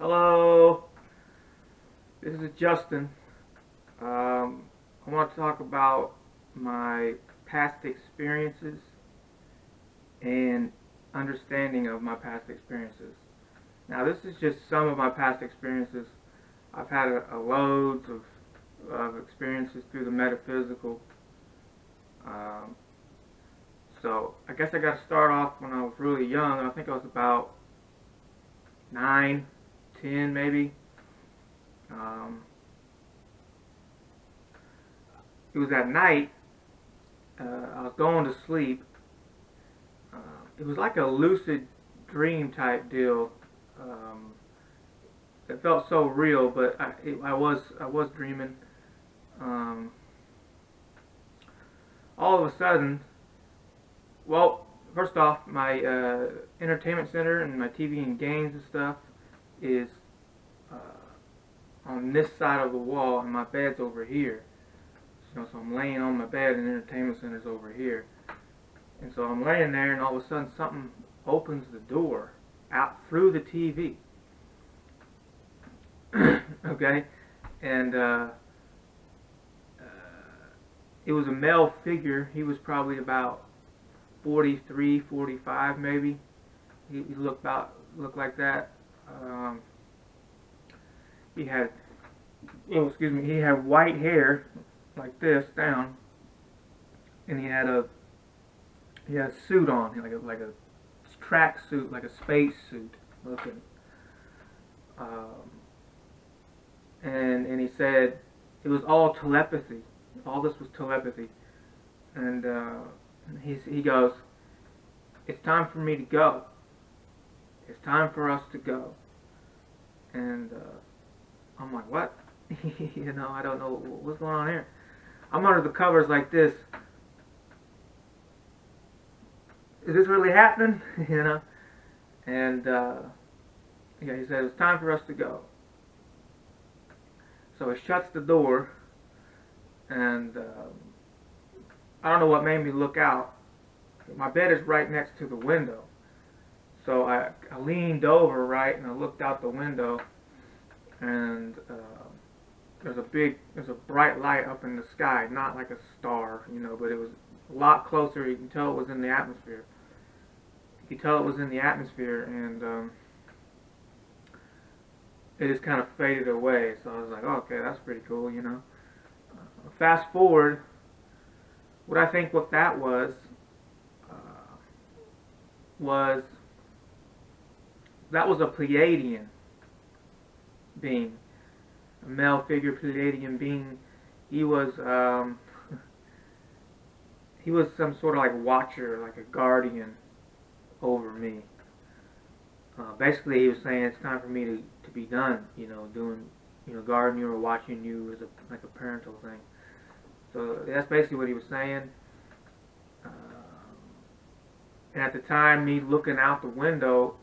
Hello, this is Justin. I want to talk about my past experiences and understanding of my past experiences. Now, this is just some of my past experiences. I've had a loads of experiences through the metaphysical. Um, so, I guess I got to start off when I was really young. I think I was about 9, 10 maybe. Um, it was at night. I was going to sleep. Uh, it was like a lucid dream type deal. Um, it felt so real, but I was dreaming. Um, all of a sudden, well, first off, my entertainment center and my TV and games and stuff is uh, on this side of the wall, and my bed's over here. So I'm laying on my bed, and the entertainment center's over here. And so I'm laying there, and all of a sudden something opens the door out through the TV. Okay, and it was a male figure. He was probably about 43, 45 maybe. He looked like that. He had, oh, excuse me, he had white hair like this down, and he had a suit on, like a track suit, like a space suit looking. Um, and he said it was all telepathy. All this was telepathy, and he goes, "It's time for me to go. It's time for us to go." And I'm like, "What?" I don't know what's going on here. I'm under the covers like this. Is this really happening? And yeah, he said it's time for us to go. So he shuts the door, and I don't know what made me look out. My bed is right next to the window, so I leaned over, right, and I looked out the window, and there's a bright light up in the sky, not like a star, but it was a lot closer. You can tell it was in the atmosphere. You could tell it was in the atmosphere, and it just kind of faded away. So I was like, oh, okay, that's pretty cool, Fast forward, what I think what that was was that was a Pleiadian being, a male figure Pleiadian being. He was he was some sort of like watcher, like a guardian over me. Basically, he was saying it's time for me to be done, doing, guarding you or watching you as like a parental thing. So that's basically what he was saying. And at the time, me looking out the window,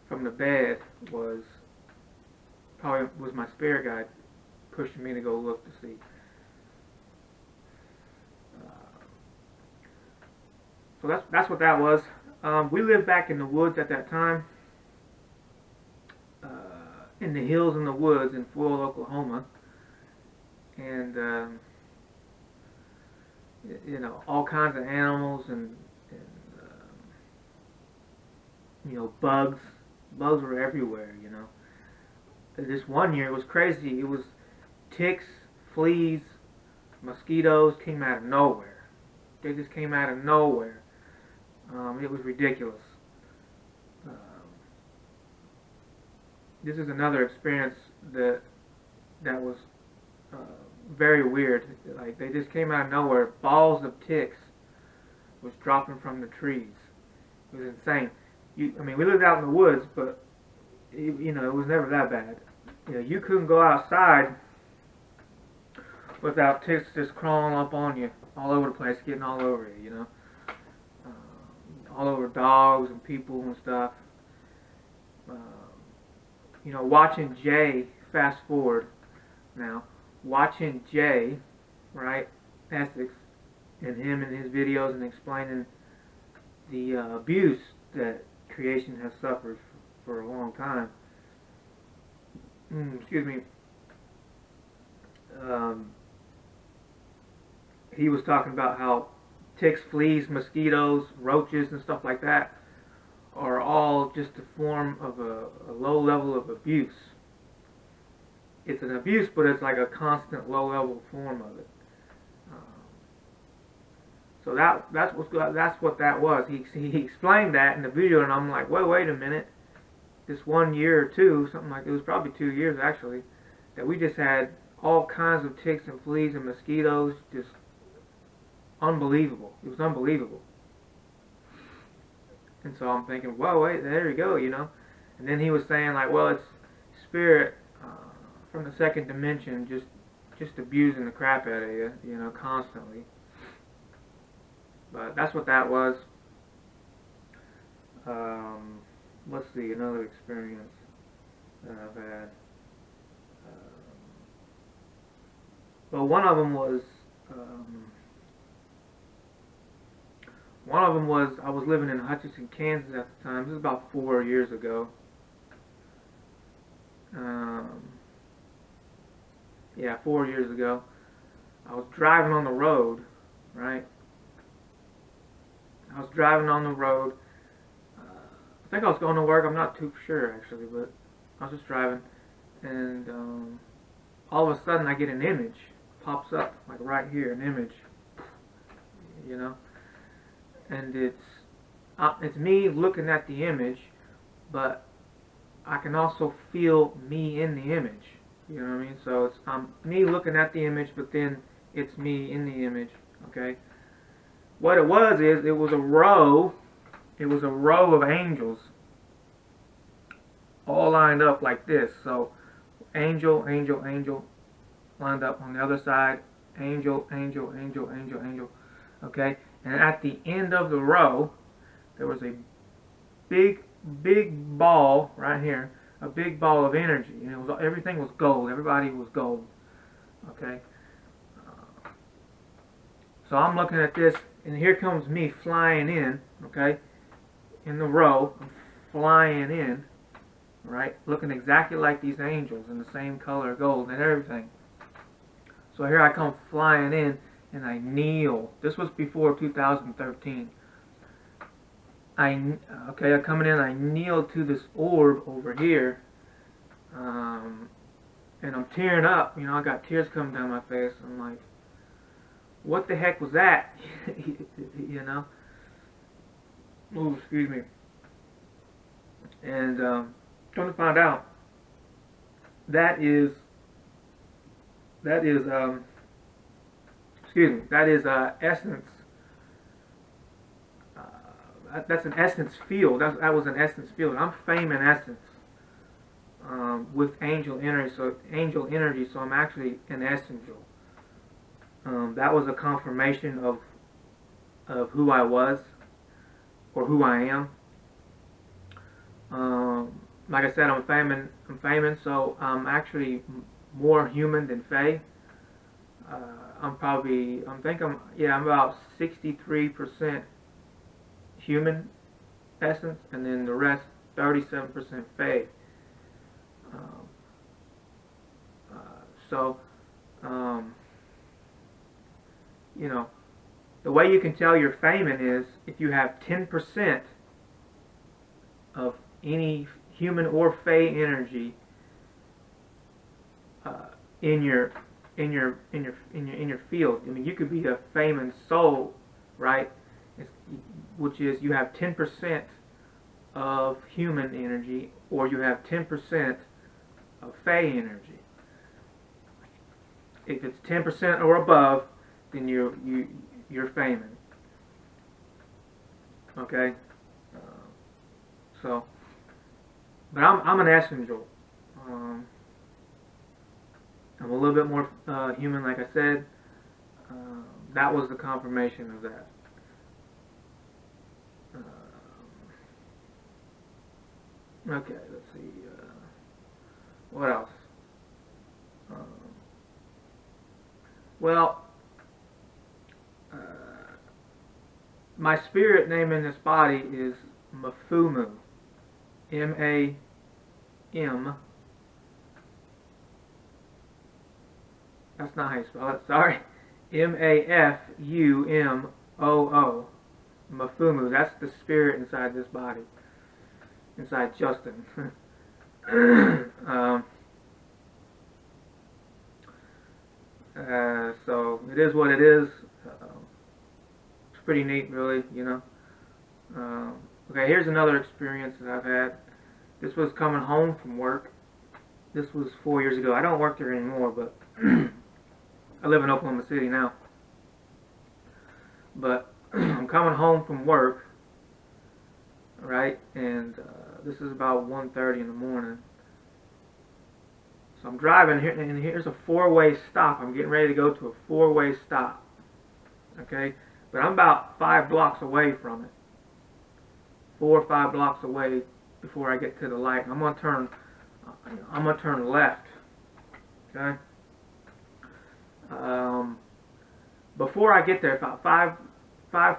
from the bed was my spirit guide pushing me to go look to see. So that's what that was. We lived back in the woods at that time, in the hills and the woods in Foyle, Oklahoma, and all kinds of animals and bugs. Bugs were everywhere. This one year it was crazy. It was ticks, fleas, mosquitoes came out of nowhere. They just came out of nowhere. It was ridiculous. This is another experience that was very weird. Like, they just came out of nowhere. Balls of ticks was dropping from the trees. It was insane. We lived out in the woods, but it was never that bad. You couldn't go outside without ticks just crawling up on you all over the place, getting all over you. All over dogs and people and stuff. Watching Jay, fast forward now, watching Jay, right, Essex, and him and his videos and explaining the abuse that creation has suffered for a long time. excuse me, um, he was talking about how ticks, fleas, mosquitoes, roaches, and stuff like that are all just a form of a low level of abuse. It's an abuse, but it's like a constant low level form of it. Um, so that's what that was. He explained that in the video, and I'm like, wait a minute. This 1 year or two, something like it was probably 2 years actually, that we just had all kinds of ticks and fleas and mosquitoes, just unbelievable. It was unbelievable. And so I'm thinking, whoa, wait, there you go, you know. And then he was saying like, well, it's spirit from the second dimension, just abusing the crap out of you, you know, constantly. But that's what that was. Let's see, another experience that I've had. Well, one of them was I was living in Hutchinson, Kansas at the time. This was about 4 years ago. Yeah, 4 years ago. I was driving on the road, right? I was driving on the road. I think I was going to work. I'm not too sure actually, but I was just driving, and all of a sudden I get an image pops up like right here, an image, you know, and it's me looking at the image, but I can also feel me in the image. You know what I mean? So it's me looking at the image, but then it's me in the image. Okay. What it was is it was a row. It was a row of angels, all lined up like this. So angel, angel, angel, lined up on the other side. Angel, angel, angel, angel, angel. Okay. And at the end of the row, there was a big ball right here. A big ball of energy, and it was everything was gold. Everybody was gold. Okay. So I'm looking at this, and here comes me flying in. Okay, in the row, I'm flying in. Right, looking exactly like these angels in the same color, gold and everything. So here I come flying in, and I kneel. This was before 2013. I come in, I kneel to this orb over here, and I'm tearing up, you know, I got tears coming down my face. I'm like, what the heck was that? You know? Ooh, excuse me. And come to find out, that is essence. That's an essence field. That was an essence field. I'm fame in essence with angel energy. So I'm actually an essential. That was a confirmation of who I was or who I am. Like I said, I'm famous, so I'm actually more human than Fae. I'm about 63% human essence, and then the rest 37% Fae. You know, the way you can tell you're famine is if you have 10% of any human or Fae energy in your field. I mean, you could be a famine soul, right? Which is you have 10% of human energy, or you have 10% of Fae energy. If it's 10% or above, then you're famine. Okay. But I'm an essential. I'm a little bit more human, like I said. That was the confirmation of that. Okay, let's see. What else? Well, my spirit name in this body is Mafumu. M-A-M-F-U-M-U. That's not how you spell it. Sorry. Mafumoo. Mafumu. That's the spirit inside this body. Inside Justin. So it is what it is. It's pretty neat, really, you know. Okay, here's another experience that I've had. This was coming home from work. This was 4 years ago. I don't work there anymore, but I live in Oklahoma City now. But I'm coming home from work, right? And this is about 1:30 in the morning. So I'm driving here, and here's a four-way stop. I'm getting ready to go to a four-way stop. Okay? But I'm about 5 blocks away from it. 4 or 5 blocks away before I get to the light. I'm gonna turn left. Okay? Before I get there, about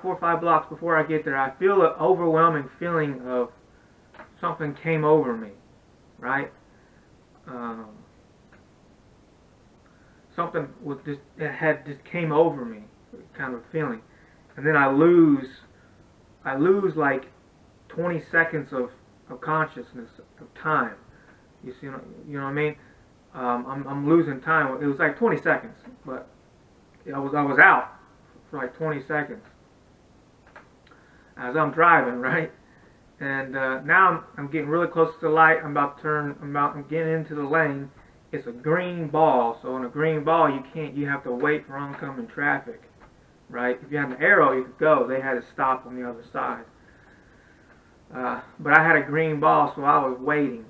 4 or 5 blocks before I get there, I feel an overwhelming feeling of something came over me, right? Something was just came over me, kind of feeling, and then I lose like 20 seconds of consciousness of time. You see, you know what I mean? I'm losing time. It was like 20 seconds, but I was out for like 20 seconds as I'm driving, right? And now I'm getting really close to the light. I'm getting into the lane. It's a green ball, so on a green ball you have to wait for oncoming traffic, right? If you had an arrow, you could go. They had to stop on the other side. But I had a green ball, so I was waiting.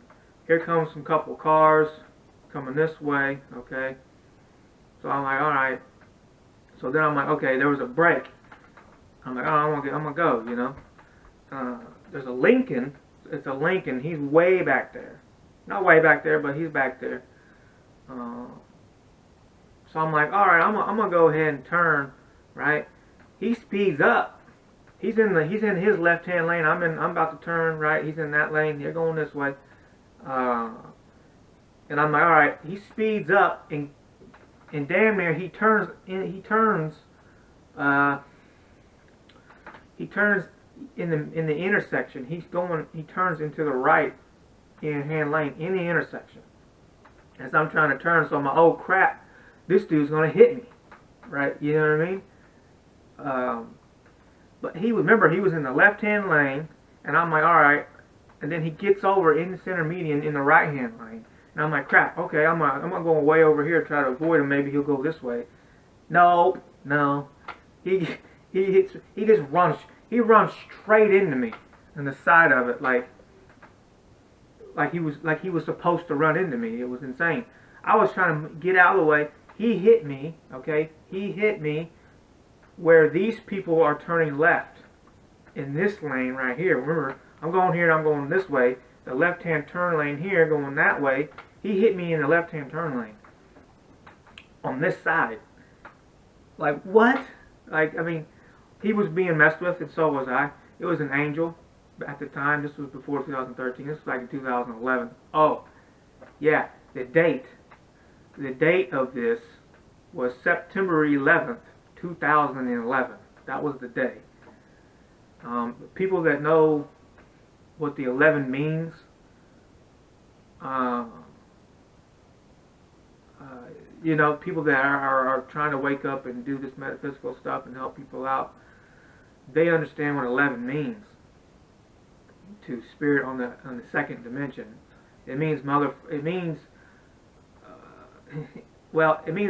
Here comes some couple cars coming this way, okay? So I'm like, all right. So then I'm like, okay, there was a break. I'm like, oh, I'm gonna go, you know. There's a Lincoln. It's a Lincoln. He's way back there. Not way back there, but he's back there. So I'm like, all right, I'm gonna go ahead and turn, right? He speeds up. He's in his left-hand lane. I'm about to turn, right? He's in that lane. They're going this way. And I'm like, all right. He speeds up, and damn near he turns in the intersection. He turns into the right hand lane in the intersection. As I'm trying to turn, so I'm like, oh crap, this dude's gonna hit me, right? You know what I mean? But he was in the left-hand lane, and I'm like, all right. And then he gets over in the center median in the right-hand lane, and I'm like, crap. Okay, I'm gonna go way over here, try to avoid him. Maybe he'll go this way. No. He runs straight into me on the side of it, like he was supposed to run into me. It was insane. I was trying to get out of the way. He hit me, okay? He hit me where these people are turning left in this lane right here. Remember, I'm going here and I'm going this way. The left-hand turn lane here going that way. He hit me in the left-hand turn lane on this side. Like, what? Like, I mean, he was being messed with, and so was I. It was an angel. At the time, this was before 2013. This was like in 2011. Oh, yeah, the date of this was September 11th, 2011. That was the day. People that know what the 11 means, you know, people that are trying to wake up and do this metaphysical stuff and help people out, they understand what 11 means. To spirit on the second dimension, it means it means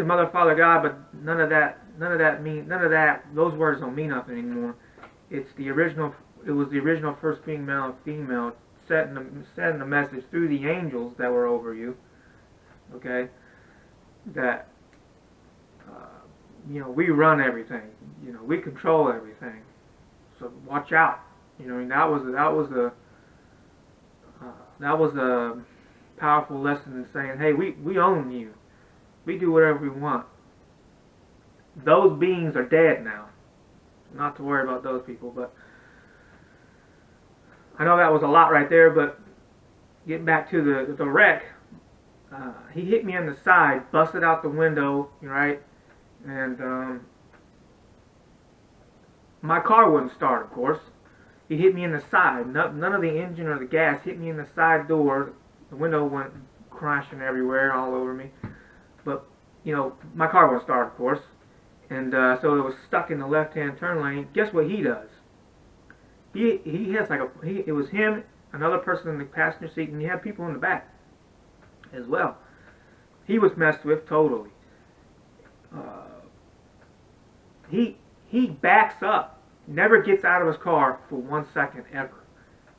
mother, father, God, but none of that those words don't mean nothing anymore. It was the original first female setting the message through the angels that were over you, okay, that you know, we run everything, you know, we control everything, so watch out. You know, that was a powerful lesson in saying, hey, we own you. We do whatever we want. Those beings are dead now. Not to worry about those people, but I know that was a lot right there, but getting back to the wreck, he hit me in the side, busted out the window, right, and my car wouldn't start, of course. He hit me in the side. None of the engine or the gas hit me in the side door. The window went crashing everywhere, all over me. But, my car wouldn't start, of course. And so it was stuck in the left-hand turn lane. Guess what he does? He has it was him, another person in the passenger seat, and he had people in the back as well. He was messed with totally. He backs up, never gets out of his car for 1 second ever.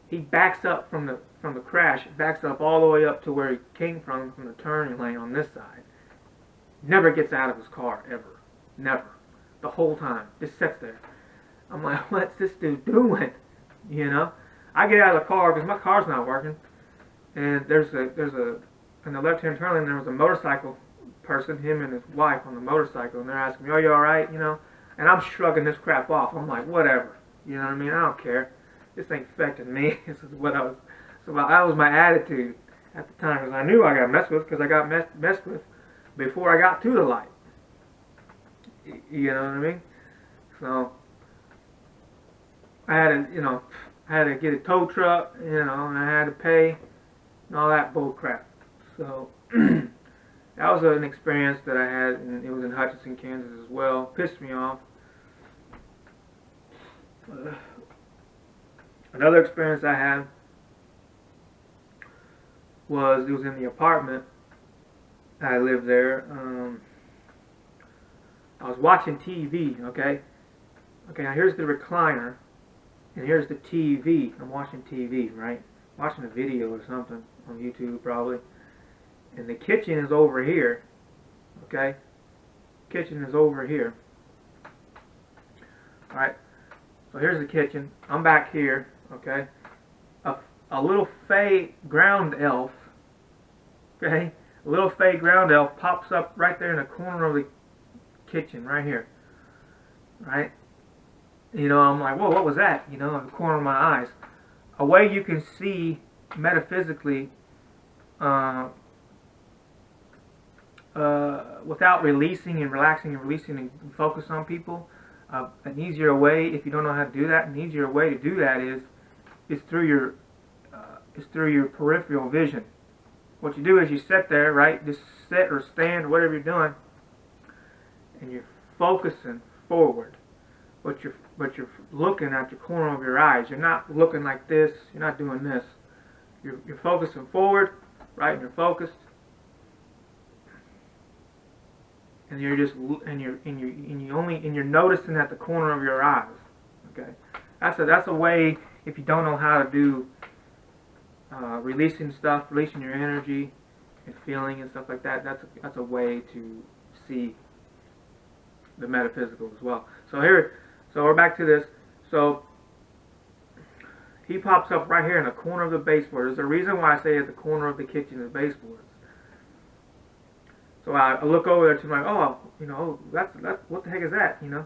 He backs up from the crash, backs up all the way up to where he came from the turning lane on this side. Never gets out of his car ever, never, the whole time. Just sits there. I'm like, what's this dude doing? I get out of the car because my car's not working, and in the left-hand turn lane there was a motorcycle person, him and his wife on the motorcycle, and they're asking me, "Are you all right?" And I'm shrugging this crap off. I'm like, whatever. You know what I mean? I don't care. This ain't affecting me. This is what that was my attitude at the time, because I knew I got messed with, because I got messed with before I got to the light. You know what I mean? So I had to get a tow truck, and I had to pay and all that bull crap. So that was an experience that I had, and it was in Hutchinson, Kansas as well. Pissed me off. Another experience I had was, it was in the apartment. I lived there. I was watching TV, okay? Okay, now here's the recliner, and here's the TV. I'm watching TV, right? Watching a video or something on YouTube probably. And the kitchen is over here, okay? Kitchen is over here. Alright, so here's the kitchen. I'm back here, okay? A little fey ground elf, okay? A little fey ground elf pops up right there in the corner of the kitchen, right here. Right? I'm like, whoa, what was that? In the corner of my eyes. A way you can see metaphysically without releasing and relaxing and releasing and focus on people. An easier way, if you don't know how to do that, an easier way to do that is through your peripheral vision. What you do is you sit there, right? Just sit or stand or whatever you're doing, and you're focusing forward. But you're looking at the corner of your eyes. You're not looking like this. You're not doing this. You're focusing forward, right? And you're focused. And you're noticing at the corner of your eyes. Okay, that's a way, if you don't know how to do releasing stuff, releasing your energy and feeling and stuff like that. That's a way to see the metaphysical as well. So we're back to this. So he pops up right here in the corner of the baseboard. There's a reason why I say at the corner of the kitchen is baseboards. So I look over there to my, that's what the heck is that? At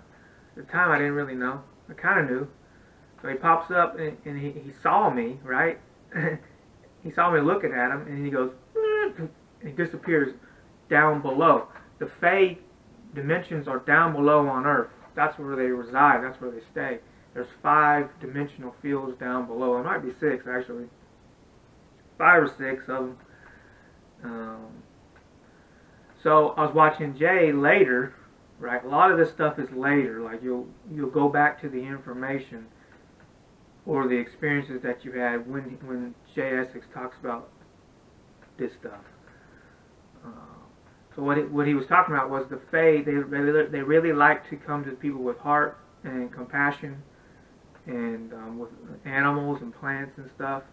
the time I didn't really know. I kind of knew. So he pops up and he saw me, right? He saw me looking at him, and he goes, and he disappears down below. The Fey dimensions are down below on Earth. That's where they reside. That's where they stay. There's 5-dimensional fields down below. It might be 6 actually. 5 or 6 of them. So I was watching Jay later, right? A lot of this stuff is later. Like you'll go back to the information or the experiences that you had when Jay Essex talks about this stuff. So what he was talking about was the Fae. They really like to come to people with heart and compassion, and with animals and plants and stuff.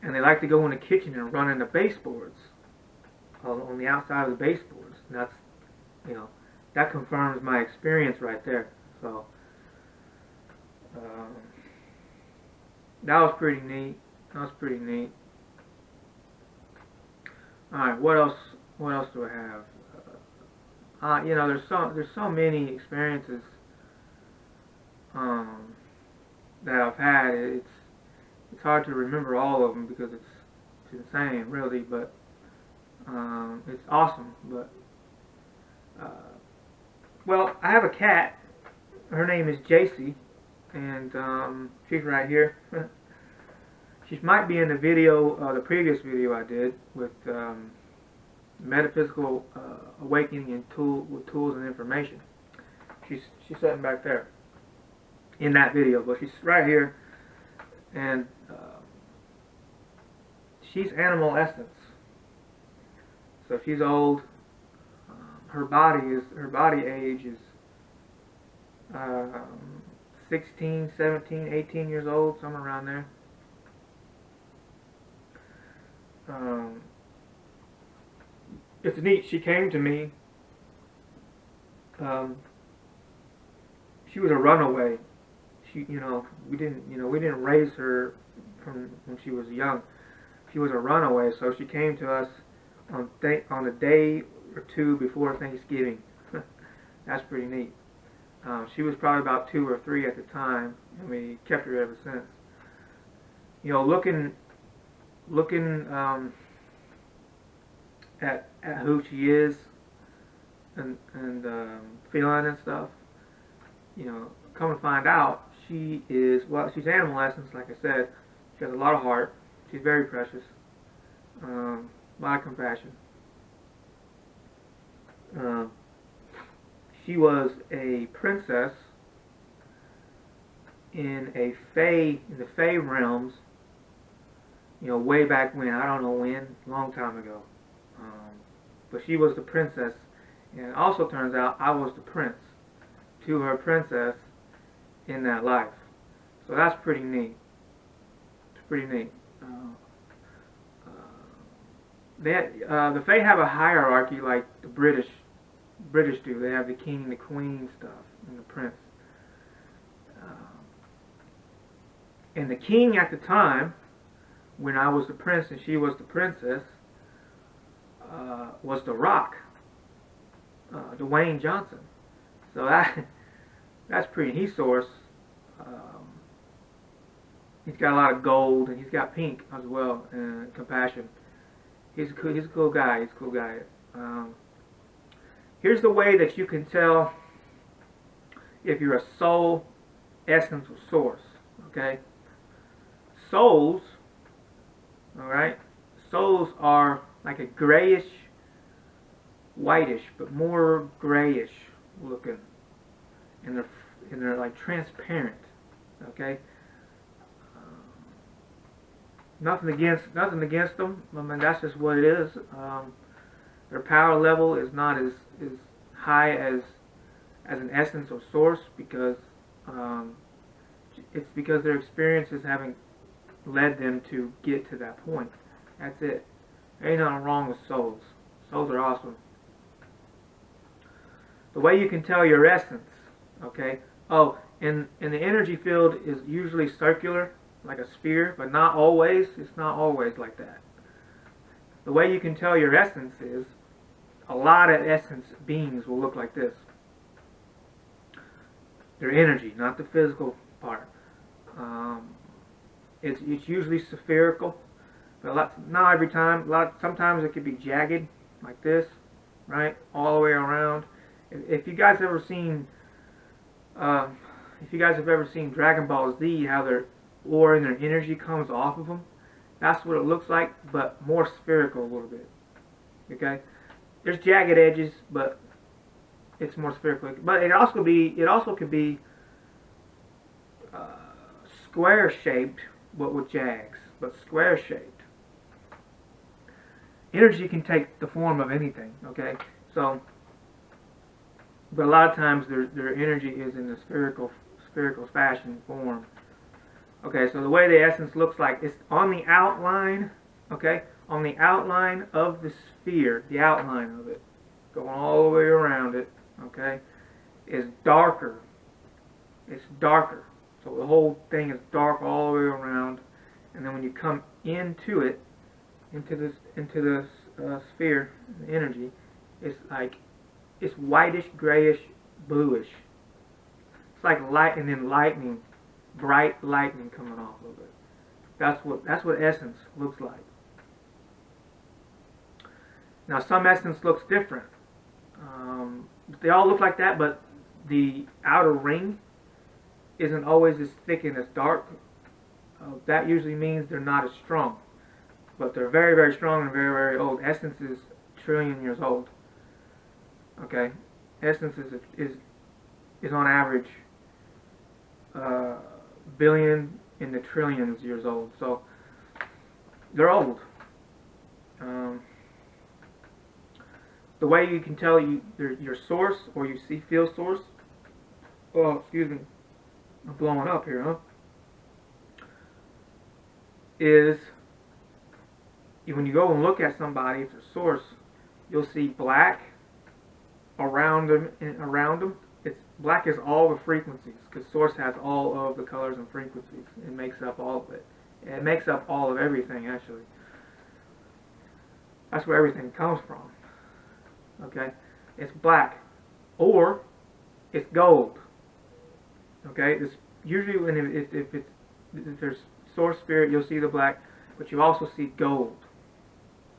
And they like to go in the kitchen and run into baseboards on the outside of the baseboards. And that's, that confirms my experience right there. So that was pretty neat. All right, what else do I have? There's so many experiences that I've had. It's hard to remember all of them because It's insane, really, but it's awesome. But well, I have a cat. Her name is JC, and she's right here. She might be in the video, the previous video I did with metaphysical awakening and with tools and information. She's sitting back there in that video, but she's right here, and she's animal essence. So she's old. Her body age is 16, 17, 18 years old, somewhere around there. It's neat. She came to me. She was a runaway. We didn't raise her from when she was young. She was a runaway, so she came to us on a day or two before Thanksgiving. That's pretty neat. She was probably about 2 or 3 at the time, and we kept her ever since. Looking at who she is and feeling and stuff. Come to find out, she's animal essence, like I said. She has a lot of heart. She's very precious. A lot of compassion. She was a princess in the Fey realms. Way back when, I don't know when, long time ago. But she was the princess, and it also turns out I was the prince to her princess in that life. So that's pretty neat. It's pretty neat. The Fae have a hierarchy like the British do. They have the king, the queen stuff, and the prince. And the king at the time, when I was the prince and she was the princess, was The Rock, Dwayne Johnson. So that's pretty. He's source. He's got a lot of gold, and he's got pink as well, and compassion. He's a cool guy. He's a cool guy. Here's the way that you can tell if you're a soul, essence, or source. Okay. Souls. All right. Souls are like a grayish, whitish, but more grayish looking, and they're like transparent. Okay. Nothing against them. I mean, that's just what it is. Their power level is not as high as an essence or source, because it's because their experiences haven't led them to get to that point. That's it. There ain't nothing wrong with souls. Souls are awesome. The way you can tell your essence, okay? Oh, and the energy field is usually circular, like a sphere, but not always. It's not always like that. The way you can tell your essence is, a lot of essence beings will look like this. Their energy, not the physical part. It's usually spherical, but not every time. Sometimes it could be jagged, like this, right, all the way around. If you guys have ever seen Dragon Ball Z, how their aura and their energy comes off of them, that's what it looks like, but more spherical a little bit. Okay, there's jagged edges, but it's more spherical. But it also could be square shaped, but with jags, but square shaped. Energy can take the form of anything. Okay, so. But a lot of times their energy is in the spherical fashion form. Okay, so the way the essence looks like, it's on the outline, okay? On the outline of the sphere, the outline of it, going all the way around it, okay, is darker. It's darker. So the whole thing is dark all the way around, and then when you come into it, into the sphere, the energy, it's whitish, grayish, bluish. It's like light, and then lightning, bright lightning coming off of it. That's what essence looks like. Now some essence looks different. They all look like that, but the outer ring isn't always as thick and as dark. That usually means they're not as strong. But they're very, very strong and very, very old. Essence is a trillion years old. Okay? Essence is on average billion in the trillions years old. So they're old. The way you can tell your source, or you feel source. Oh, excuse me, I'm blowing up here, huh? Is when you go and look at somebody, if they're source, you'll see black around them. It's black is all the frequencies, because source has all of the colors and frequencies. It makes up all of it. It makes up all of everything, actually. That's where everything comes from. Okay, it's black, or it's gold. Okay, it's usually if there's source spirit, you'll see the black, but you also see gold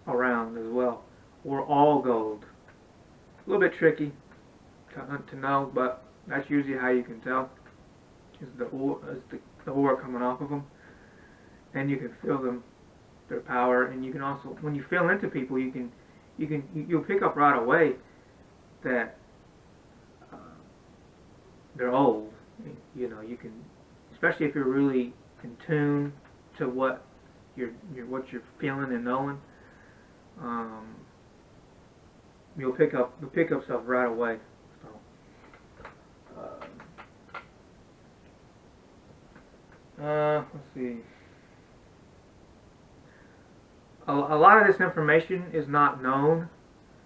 around as well, or all gold. A little bit tricky to know, but that's usually how you can tell. Is the aura coming off of them, and you can feel their power, and you can also, when you feel into people, you'll pick up right away that they're old. You know, you can, especially if you're really in tune to what you're feeling and knowing. You'll pick up stuff right away. So, let's see. A lot of this information is not known.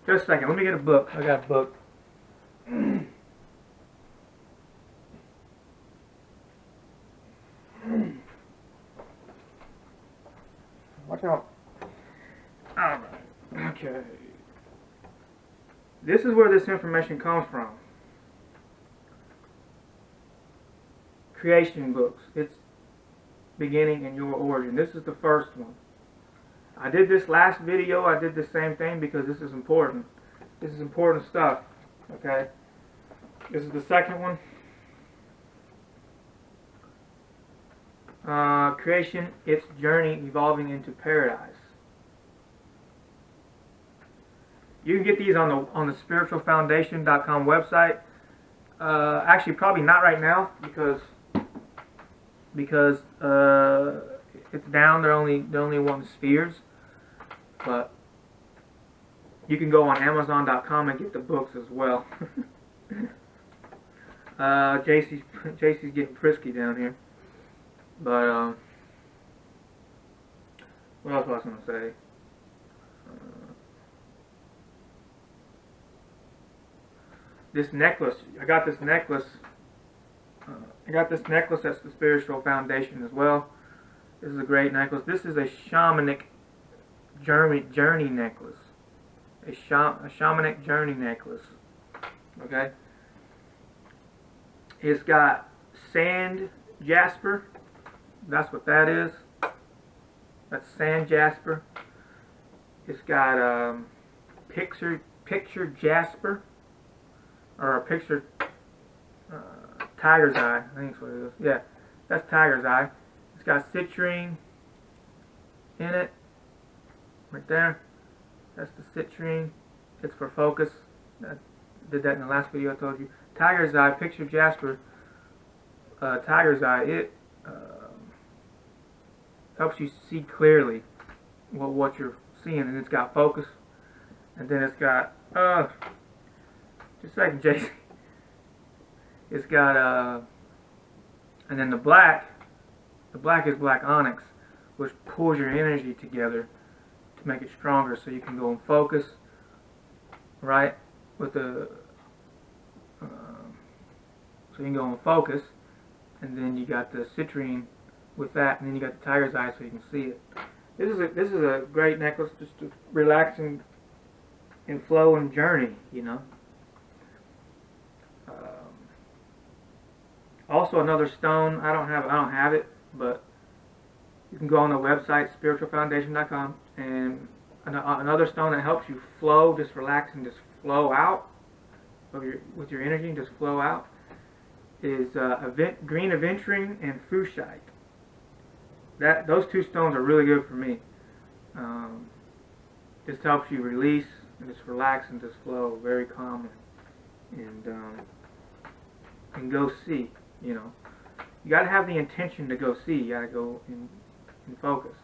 Just a second, let me get a book. I got a book. Watch out. Alright. Okay. This is where this information comes from. Creation books. It's beginning and your origin. This is the first one. I did this last video. I did the same thing because this is important. This is important stuff. Okay. This is the second one. Creation, its journey evolving into paradise. You can get these on the spiritualfoundation.com website. Actually, probably not right now because it's down. They're only one spheres. But you can go on Amazon.com and get the books as well. JC's getting frisky down here. But what else was I going to say? This necklace. I got this necklace. That's the Spiritual Foundation as well. This is a great necklace. This is a shamanic journey necklace. A shamanic journey necklace. Okay. It's got sand jasper. That's what that is. That's sand jasper. It's got picture jasper, or a picture tiger's eye. I think that's what it is. Yeah, that's tiger's eye. It's got citrine in it. Right there. That's the citrine. It's for focus. I did that in the last video I told you. Tiger's eye, picture jasper. Tiger's eye, it helps you see clearly what you're seeing, and it's got focus. And then it's got just a second, Jason. It's got and then the black is black onyx, which pulls your energy together to make it stronger, so you can go and focus, right, with the so you can go and focus. And then you got the citrine with that, and then you got the tiger's eye, so you can see it. This is a great necklace, just to relax and flow and journey, you know. Also, another stone. I don't have it, but you can go on the website spiritualfoundation.com and another stone that helps you flow, just relax and just flow out with your energy and just flow out, is green aventurine and fuchsite. Those two stones are really good for me. Just helps you release and just relax and just flow very calmly, and go see. You know, you got to have the intention to go see. You got to go and focus.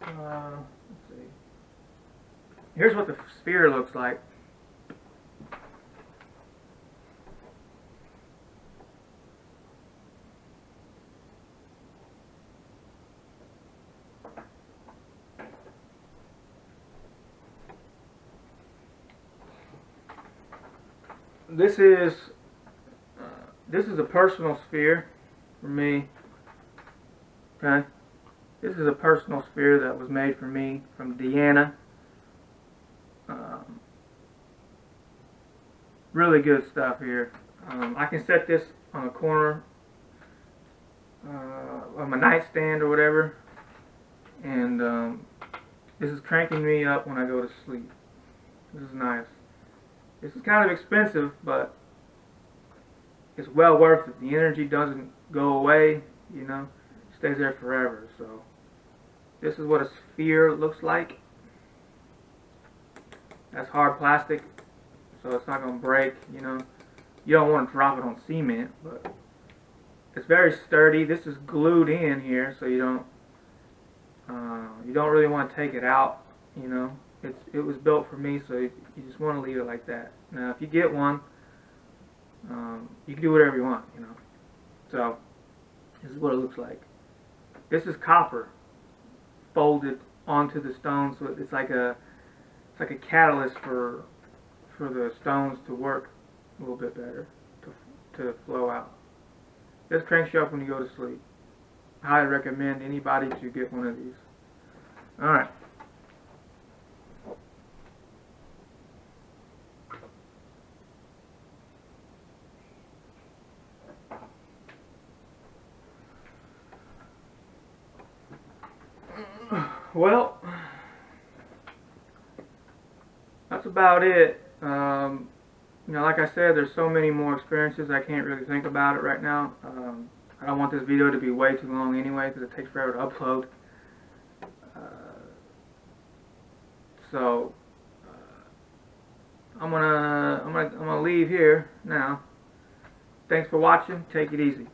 Let's see. Here's what the sphere looks like. This is a personal sphere for me. Okay, this is a personal sphere that was made for me from Deanna. Really good stuff here. I can set this on a corner of my nightstand or whatever, and this is cranking me up when I go to sleep. This is nice. This is kind of expensive, but it's well worth it. The energy doesn't go away, you know, it stays there forever. So this is what a sphere looks like. That's hard plastic, so it's not going to break, you know. You don't want to drop it on cement, but it's very sturdy. This is glued in here, so you don't really want to take it out, you know. It was built for me, so you just want to leave it like that. Now, if you get one, you can do whatever you want, you know. So this is what it looks like. This is copper folded onto the stone, so it's like a catalyst for the stones to work a little bit better, to flow out. This cranks you up when you go to sleep. I highly recommend anybody to get one of these. All right. Well, that's about it. You know, like I said, there's so many more experiences I can't really think about it right now. I don't want this video to be way too long anyway, because it takes forever to upload. So I'm gonna leave here now. Thanks for watching. Take it easy.